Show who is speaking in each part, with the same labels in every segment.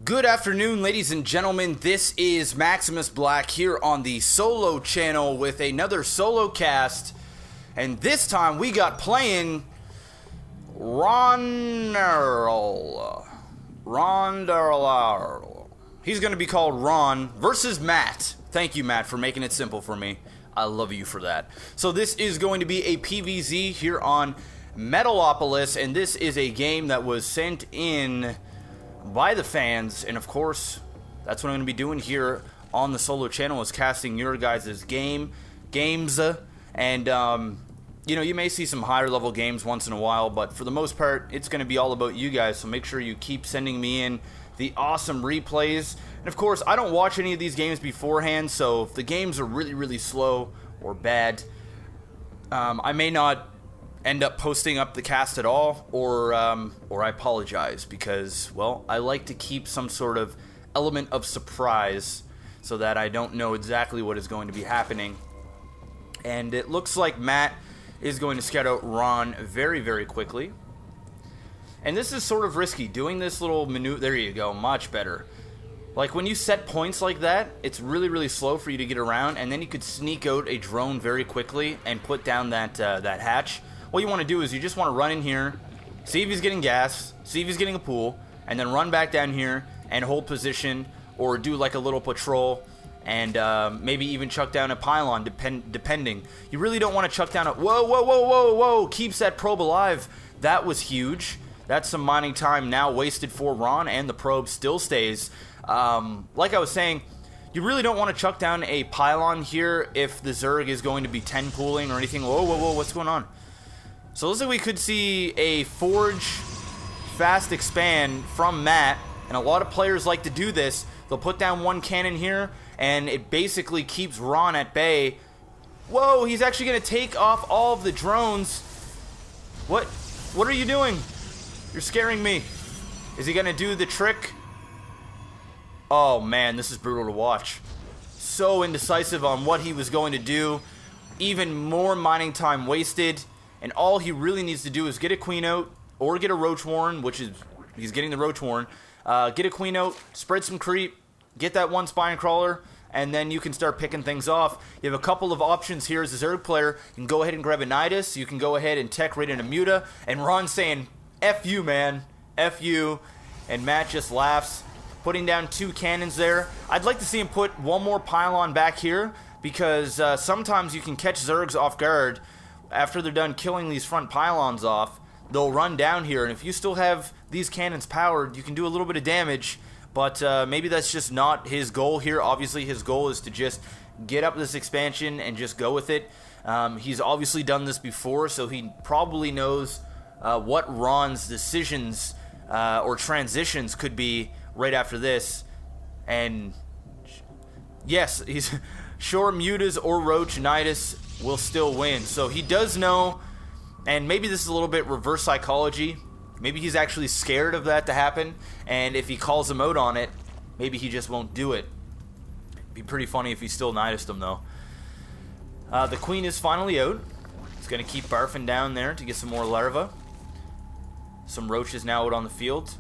Speaker 1: Good afternoon, ladies and gentlemen. This is MaximusBlack here on the solo channel with another solo cast. And this time we got playing Rondariel. He's going to be called Ron versus Matt. Thank you, Matt, for making it simple for me. I love you for that. So this is going to be a PvZ here on Metalopolis, and this is a game that was sent in by the fans, and of course that's what I'm going to be doing here on the solo channel, is casting your guys' games, and you know, you may see some higher level games once in a while, but for the most part it's going to be all about you guys, so make sure you keep sending me in the awesome replays. And of course, I don't watch any of these games beforehand, so if the games are really slow or bad, I may not end up posting up the cast at all, or I apologize, because, well, I like to keep some sort of element of surprise so that I don't know exactly what is going to be happening. And it looks like Matt is going to scout out Ron very quickly. And this is sort of risky, doing this little maneuver. There you go, much better. Like, when you set points like that, it's really slow for you to get around, and then you could sneak out a drone very quickly and put down that hatch. What you want to do is you just want to run in here, see if he's getting gas, see if he's getting a pool, and then run back down here and hold position, or do like a little patrol, and maybe even chuck down a pylon, depending. You really don't want to chuck down a... Whoa! Keeps that probe alive. That was huge. That's some mining time now wasted for Ron, and the probe still stays. Like I was saying, you really don't want to chuck down a pylon here if the Zerg is going to be 10 pooling or anything. Whoa, what's going on? So it looks like we could see a Forge fast expand from Matt, and a lot of players like to do this. They'll put down one cannon here, and it basically keeps Ron at bay. Whoa, he's actually going to take off all of the drones. What are you doing? You're scaring me. Is he going to do the trick? Oh man, this is brutal to watch. So indecisive on what he was going to do. Even more mining time wasted. And all he really needs to do is get a queen out, or get a roach warren, which is, he's getting the roach warren. Get a queen out, spread some creep, get that one spine crawler, and then you can start picking things off. You have a couple of options here as a Zerg player. You can go ahead and grab a Nidus, you can go ahead and tech right into Muta, and Ron's saying, F you, man, F you, and Matt just laughs, putting down two cannons there. I'd like to see him put one more pylon back here, because sometimes you can catch Zergs off guard. After they're done killing these front pylons off, they'll run down here, and if you still have these cannons powered, you can do a little bit of damage, but maybe that's just not his goal here. Obviously, his goal is to just get up this expansion and just go with it. He's obviously done this before, so he probably knows what Ron's decisions or transitions could be right after this. And yes, he's sure Mutas or Roach Nidus will still win. So he does know, and maybe this is a little bit reverse psychology. Maybe he's actually scared of that to happen, and if he calls him out on it, maybe he just won't do it. It'd be pretty funny if he still Nidus'd him, though. The queen is finally out. He's going to keep barfing down there to get some more larvae. Some roaches now out on the field.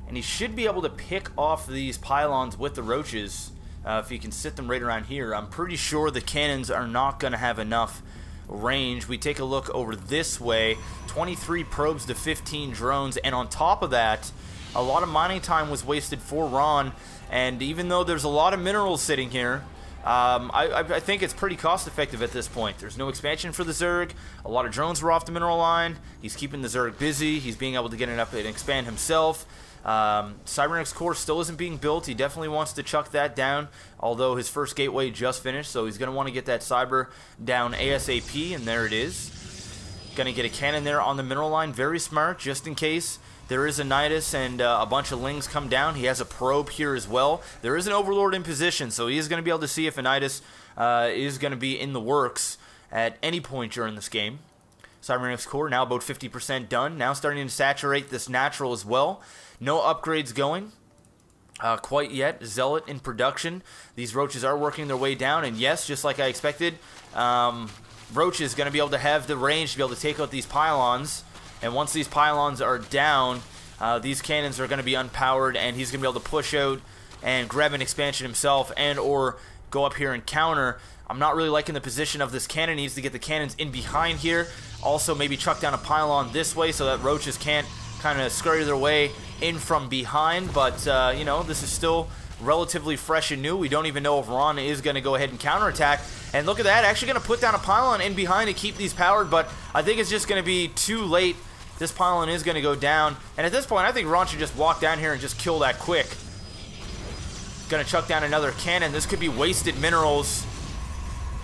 Speaker 1: And he should be able to pick off these pylons with the roaches. If you can sit them right around here. I'm pretty sure the cannons are not going to have enough range. We take a look over this way. 23 probes to 15 drones. And on top of that, a lot of mining time was wasted for Ron. And even though there's a lot of minerals sitting here, I think it's pretty cost effective at this point. There's no expansion for the Zerg. A lot of drones were off the mineral line. He's keeping the Zerg busy. He's being able to get it up and expand himself. Cybernetics core still isn't being built. He definitely wants to chuck that down, although his first gateway just finished, so he's going to want to get that cyber down ASAP, and there it is. Going to get a cannon there on the mineral line. Very smart, just in case there is a Nidus and a bunch of Lings come down. He has a probe here as well. There is an Overlord in position, so he is going to be able to see if a Nidus is going to be in the works at any point during this game. Cybernetics core now about 50% done. Now starting to saturate this natural as well. No upgrades going quite yet. Zealot in production. These roaches are working their way down, and yes, just like I expected, Roach is going to be able to have the range to be able to take out these pylons. And once these pylons are down, these cannons are going to be unpowered, and he's going to be able to push out and grab an expansion himself and or go up here and counter. I'm not really liking the position of this cannon. He needs to get the cannons in behind here. Also, maybe chuck down a pylon this way so that roaches can't kind of scurry their way in from behind. But, you know, this is still relatively fresh and new. We don't even know if Ron is going to go ahead and counterattack. And look at that, actually going to put down a pylon in behind to keep these powered, but I think it's just going to be too late. This pylon is going to go down. And at this point, I think Ron should just walk down here and just kill that quick. Going to chuck down another cannon. This could be wasted minerals.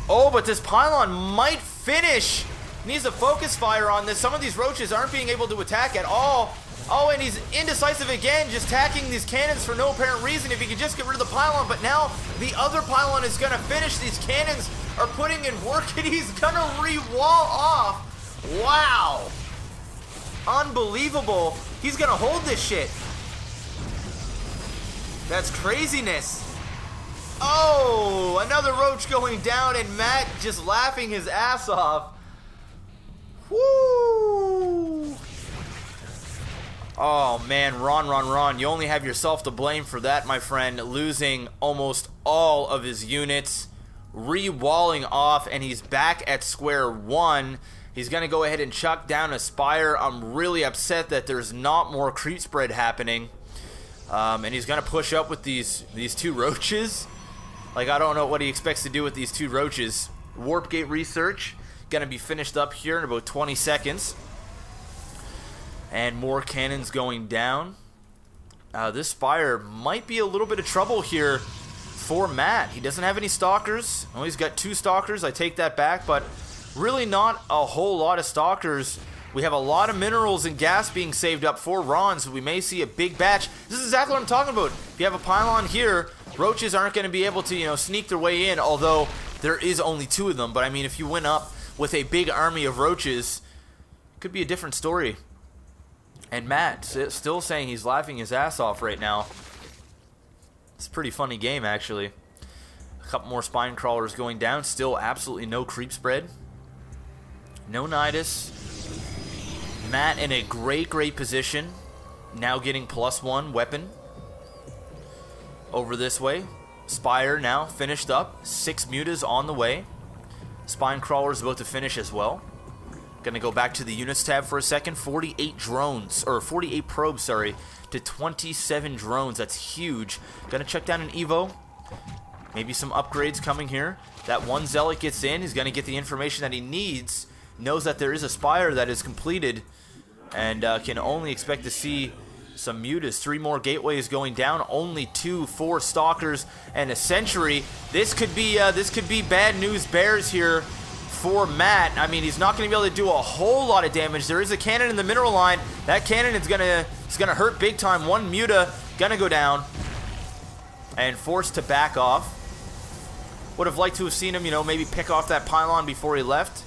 Speaker 1: Oh, but this pylon might finish. Needs a focus fire on this. Some of these roaches aren't being able to attack at all. Oh, and he's indecisive again, just tacking these cannons for no apparent reason. If he could just get rid of the pylon, but now the other pylon is going to finish. These cannons are putting in work, and he's going to re-wall off. Wow. Unbelievable. He's going to hold this shit. That's craziness. Oh, another roach going down, and Matt just laughing his ass off. Woo! Oh man, Ron, you only have yourself to blame for that, my friend. Losing almost all of his units, re-walling off, and he's back at square one. He's going to go ahead and chuck down a spire. I'm really upset that there's not more creep spread happening. And he's going to push up with these two roaches. Like, I don't know what he expects to do with these two roaches. Warp gate research going to be finished up here in about 20 seconds. And more cannons going down. This spire might be a little bit of trouble here for Matt. He doesn't have any stalkers. Oh, he's got 2 stalkers. I take that back, but really not a whole lot of stalkers. We have a lot of minerals and gas being saved up for Ron, so we may see a big batch. This is exactly what I'm talking about. If you have a pylon here, roaches aren't going to be able to, you know, sneak their way in, although there is only 2 of them. But I mean, if you went up with a big army of roaches, it could be a different story. And Matt still saying he's laughing his ass off right now. It's a pretty funny game, actually. A couple more spine crawlers going down. Still absolutely no creep spread. No nidus. Matt in a great position. Now getting +1 weapon. Over this way. Spire now finished up. 6 mutas on the way. Spine crawlers about to finish as well. Gonna go back to the units tab for a second. 48 drones, or 48 probes, sorry, to 27 drones. That's huge. Gonna check down an Evo. Maybe some upgrades coming here. That one zealot gets in. He's gonna get the information that he needs. Knows that there is a spire that is completed, and can only expect to see some mutas. 3 more gateways going down. Only 2 4 stalkers and a sentry. This could be bad news bears here for Matt. I mean, he's not going to be able to do a whole lot of damage. There is a cannon in the mineral line. That cannon is gonna hurt big time. 1 muta gonna go down and forced to back off. Would have liked to have seen him, you know, maybe pick off that pylon before he left.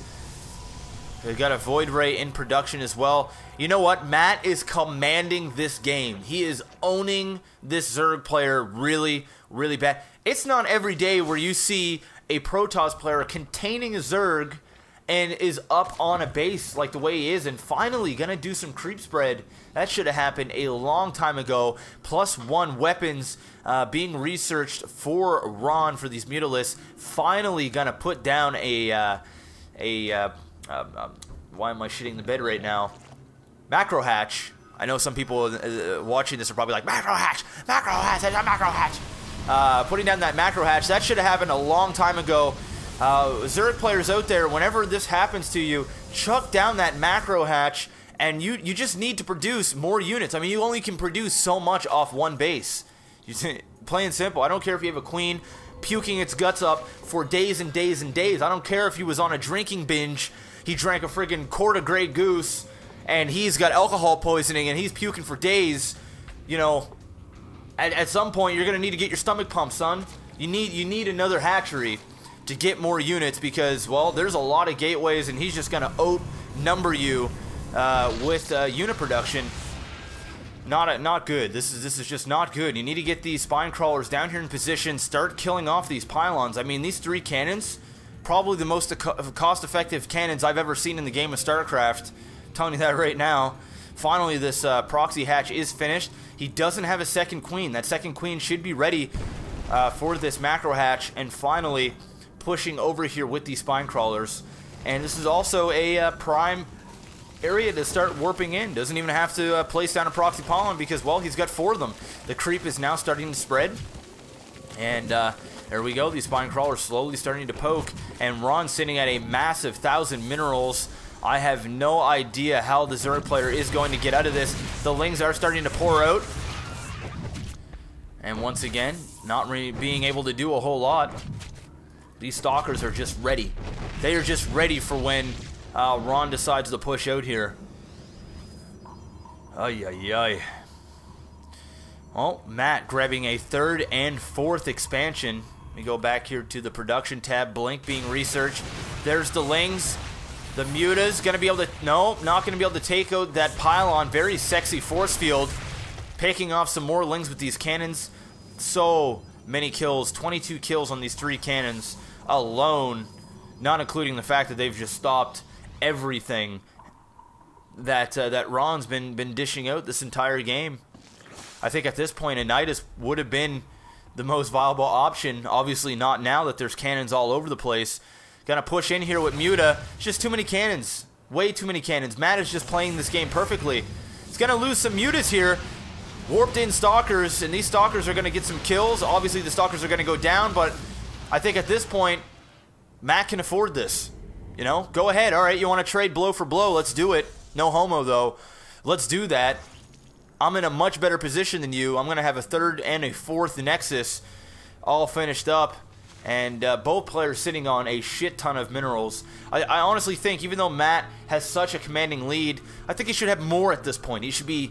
Speaker 1: They've got a Void Ray in production as well. You know what? Matt is commanding this game. He is owning this Zerg player really bad. It's not every day where you see a Protoss player containing a Zerg and is up on a base like the way he is, and finally gonna do some creep spread. That should have happened a long time ago. +1 weapons being researched for Ron for these Mutalisks. Finally gonna put down why am I shitting the bed right now? Macro hatch. I know some people watching this are probably like, macro hatch, it's a macro hatch. Putting down that macro hatch, that should have happened a long time ago. Zerg players out there, whenever this happens to you, chuck down that macro hatch, and you just need to produce more units. I mean, you only can produce so much off one base. Plain and simple. I don't care if you have a queen puking its guts up for days and days and days. I don't care if he was on a drinking binge. He drank a friggin' quart of Grey Goose, and he's got alcohol poisoning, and he's puking for days. You know, at some point, you're going to need to get your stomach pumped, son. You need another hatchery to get more units because, well, there's a lot of gateways, and he's just going to outnumber you with unit production. Not good. This is just not good. You need to get these spine crawlers down here in position, start killing off these pylons. I mean, these 3 cannons, probably the most cost-effective cannons I've ever seen in the game of StarCraft. I'm telling you that right now. finally this proxy hatch is finished. He doesn't have a second queen. That second queen should be ready for this macro hatch, and finally pushing over here with these spine crawlers. And this is also a prime area to start warping in. Doesn't even have to place down a proxy pollen because, well, he's got 4 of them. The creep is now starting to spread. And there we go. These spine crawlers slowly starting to poke. And Ron sitting at a massive 1,000 minerals. I have no idea how the Zerg player is going to get out of this. The lings are starting to pour out. And once again, not really being able to do a whole lot. These stalkers are just ready. They are just ready for when Ron decides to push out here. Ay, ay, ay. Well, Matt grabbing a 3rd and 4th expansion. Let me go back here to the production tab. Blink being researched. There's the lings. The Muta's going to be able to... No, not going to be able to take out that pylon. Very sexy force field. Picking off some more lings with these cannons. So many kills. 22 kills on these 3 cannons alone. Not including the fact that they've just stopped everything that Ron's been dishing out this entire game. I think at this point, a Nidus would have been the most viable option. Obviously not now that there's cannons all over the place. Gonna push in here with Muta. It's just too many cannons. Way too many cannons. Matt is just playing this game perfectly. He's gonna lose some Mutas here. Warped in Stalkers, and these Stalkers are gonna get some kills. Obviously the Stalkers are gonna go down, but I think at this point, Matt can afford this. You know, go ahead. All right, you want to trade blow for blow? Let's do it. No homo, though. Let's do that. I'm in a much better position than you. I'm going to have a 3rd and a 4th Nexus all finished up. And both players sitting on a shit ton of minerals. I honestly think, even though Matt has such a commanding lead, I think he should have more at this point. He should be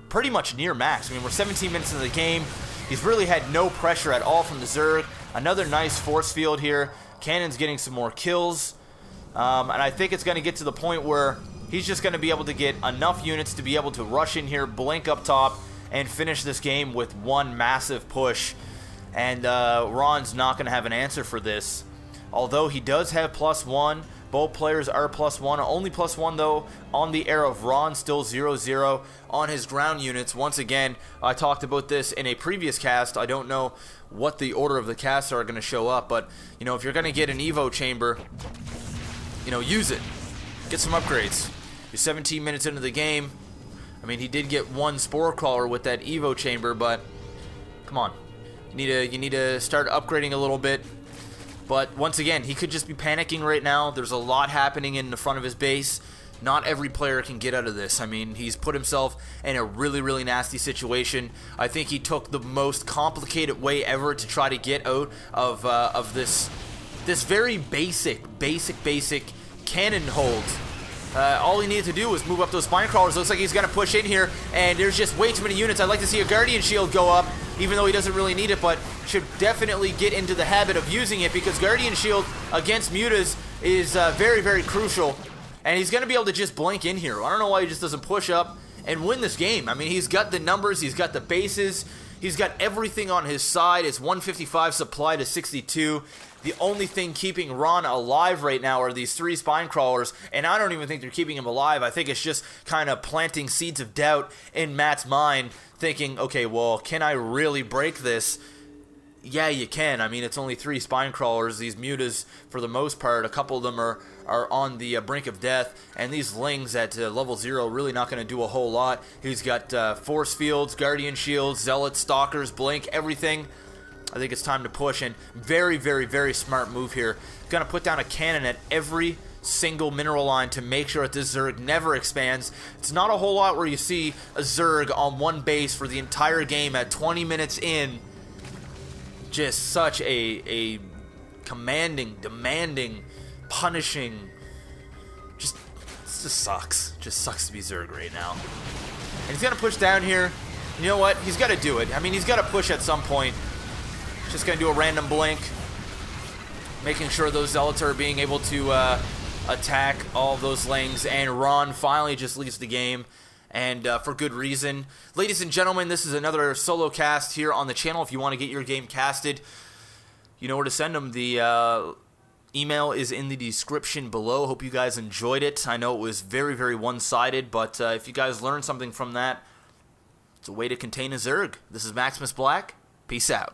Speaker 1: pretty much near max. I mean, we're 17 minutes into the game. He's really had no pressure at all from the Zerg. Another nice force field here. Cannon's getting some more kills. And I think it's going to get to the point where he's just going to be able to get enough units to be able to rush in here, blink up top, and finish this game with one massive push. And Ron's not going to have an answer for this. Although he does have +1. Both players are +1. Only +1, though, on the air of Ron. Still 0-0 on his ground units. Once again, I talked about this in a previous cast. I don't know what the order of the casts are going to show up. But, you know, if you're going to get an Evo chamber, you know, use it. Get some upgrades. You're 17 minutes into the game. I mean, he did get 1 Spore Crawler with that Evo chamber, but come on. You need to start upgrading a little bit. But once again, he could just be panicking right now. There's a lot happening in the front of his base. Not every player can get out of this. I mean, he's put himself in a really, really nasty situation. I think he took the most complicated way ever to try to get out of this very basic cannon hold. All he needed to do was move up those spine crawlers. Looks like he's going to push in here, and there's just way too many units. I'd like to see a Guardian Shield go up, even though he doesn't really need it, but should definitely get into the habit of using it, because Guardian Shield against Mutas is very, very crucial. And he's going to be able to just blink in here. I don't know why he just doesn't push up and win this game. I mean, he's got the numbers, he's got the bases, he's got everything on his side. It's 155 supply to 62. The only thing keeping Ron alive right now are these 3 spine crawlers, and I don't even think they're keeping him alive. I think it's just kind of planting seeds of doubt in Matt's mind, thinking, okay, well, can I really break this? Yeah, you can. I mean, it's only 3 spine crawlers. These Mutas, for the most part, a couple of them are on the brink of death, and these Lings at level 0 really not going to do a whole lot. He's got force fields, Guardian Shields, Zealots, Stalkers, Blink, everything. I think it's time to push, and very, very, very smart move here. Going to put down a cannon at every single mineral line to make sure that this Zerg never expands. It's not a whole lot where you see a Zerg on one base for the entire game at 20 minutes in. Just such a commanding, demanding, punishing, it just sucks. Just sucks to be Zerg right now. And he's going to push down here. You know what? He's got to do it. I mean, he's got to push at some point. Just going to do a random blink, making sure those Zealots are being able to attack all of those Lings, and Ron finally just leaves the game, and for good reason. Ladies and gentlemen, this is another solo cast here on the channel. If you want to get your game casted, you know where to send them. The email is in the description below. Hope you guys enjoyed it. I know it was very, very one-sided, but if you guys learned something from that, it's a way to contain a Zerg. This is MaximusBlack. Peace out.